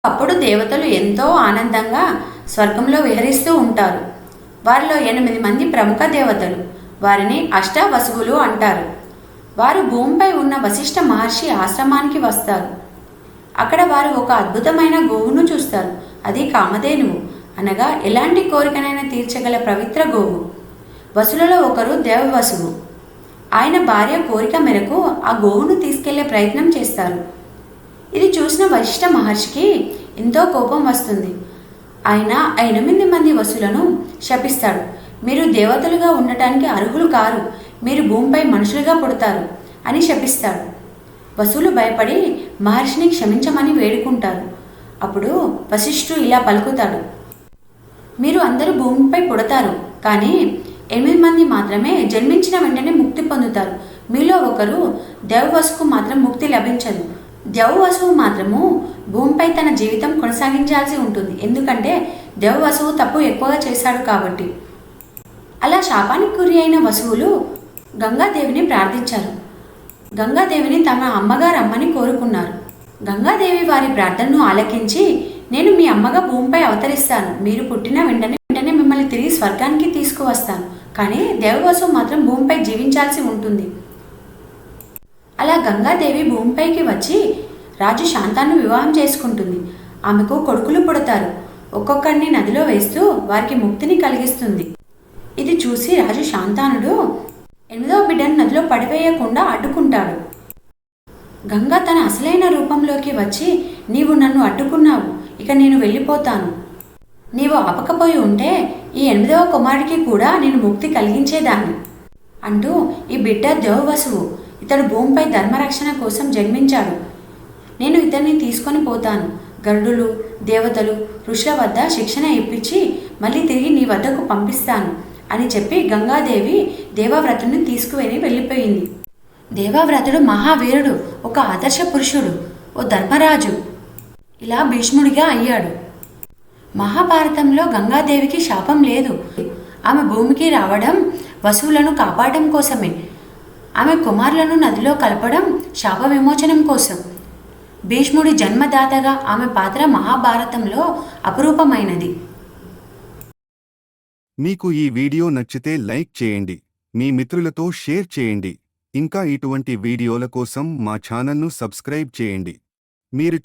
అప్పుడు దేవతలు ఎంతో ఆనందంగా స్వర్గంలో విహరిస్తూ ఉంటారు. వారిలో 8 మంది ప్రముఖ దేవతలు. వారిని అష్టావసువులు అంటారు. వారు భూమిపై ఉన్న వశిష్ఠ మహర్షి ఆశ్రమానికి వస్తారు. అక్కడ వారు ఒక అద్భుతమైన గోవును చూస్తారు. అది కామధేనువు, అనగా ఎలాంటి కోరికనైనా తీర్చగల పవిత్ర గోవు. వసులలో ఒకరు దేవవసువు. ఆయన భార్య కోరిక మేరకు ఆ గోవును తీసుకెళ్లే ప్రయత్నం చేస్తారు. ఇది చూసిన వశిష్ఠ మహర్షికి ఎంతో కోపం వస్తుంది. ఆయన 8 మంది వసులను శపిస్తాడు. మీరు దేవతలుగా ఉండటానికి అర్హులు కారు, మీరు భూమిపై మనుషులుగా పుడతారు అని శపిస్తాడు. వసులు భయపడి మహర్షిని క్షమించమని వేడుకుంటారు. అప్పుడు వశిష్ఠుడు ఇలా పలుకుతాడు: మీరు అందరూ భూమిపై పుడతారు, కానీ 8 మంది మాత్రమే జన్మించిన వెంటనే ముక్తి పొందుతారు. మీలో ఒకరు దేవవసుకు మాత్రం ముక్తి లభించదు. దేవవసువు మాత్రము భూమిపై తన జీవితం కొనసాగించాల్సి ఉంటుంది, ఎందుకంటే దేవవసువు తప్పు ఎక్కువగా చేశాడు కాబట్టి. అలా శాపానికి గురి అయిన వసువులు గంగాదేవిని ప్రార్థించారు. గంగాదేవిని తమ అమ్మగా రమ్మని కోరుకున్నారు. గంగాదేవి వారి ప్రార్థనను ఆలకించి, నేను మీ అమ్మగా భూమిపై అవతరిస్తాను, మీరు పుట్టిన వెంటనే మిమ్మల్ని తిరిగి స్వర్గానికి తీసుకువస్తాను, కానీ దేవవసువు మాత్రం భూమిపై జీవించాల్సి ఉంటుంది. అలా గంగాదేవి భూమిపైకి వచ్చి రాజు శాంతాను వివాహం చేసుకుంటుంది. ఆమెకు కొడుకులు పుడతారు. ఒక్కొక్కరిని నదిలో వేస్తూ వారికి ముక్తిని కలిగిస్తుంది. ఇది చూసి రాజు శాంతానుడు 8వ బిడ్డను నదిలో పడివేయకుండా అడ్డుకుంటాడు. గంగ తన అసలైన రూపంలోకి వచ్చి, నీవు నన్ను అడ్డుకున్నావు, ఇక నేను వెళ్ళిపోతాను. నీవు ఆపకపోయి ఉంటే ఈ 8వ కుమారుడికి కూడా నేను ముక్తి కలిగించేదాన్ని అంటూ, ఈ బిడ్డ దేవవసువు, ఇతడు భూమిపై ధర్మరక్షణ కోసం జన్మించాడు. నేను ఇతన్ని తీసుకొని పోతాను. గరుడులు, దేవతలు, ఋషుల వద్ద శిక్షణ ఇప్పించి మళ్ళీ తిరిగి నీ వద్దకు పంపిస్తాను అని చెప్పి గంగాదేవి దేవవ్రతుడిని తీసుకువెళ్ళి వెళ్ళిపోయింది. దేవవ్రతుడు మహావీరుడు, ఒక ఆదర్శ పురుషుడు, ఓ ధర్మరాజు. ఇలా భీష్ముడిగా అయ్యాడు. మహాభారతంలో గంగాదేవికి శాపం లేదు. ఆమె భూమికి రావడం వసువులను కాపాడడం కోసమే. ఆమె కుమారులను నదిలో కలపడం శాప విమోచనం కోసం. భీష్ముడి జన్మదాతగా ఆమె పాత్ర మహాభారతంలో అపురూపమైనది. మీకు ఈ వీడియో నచ్చితే లైక్ చేయండి, మీ మిత్రులతో షేర్ చేయండి. ఇంకా ఇటువంటి వీడియోల కోసం మా ఛానల్ను సబ్స్క్రైబ్ చేయండి. మీరు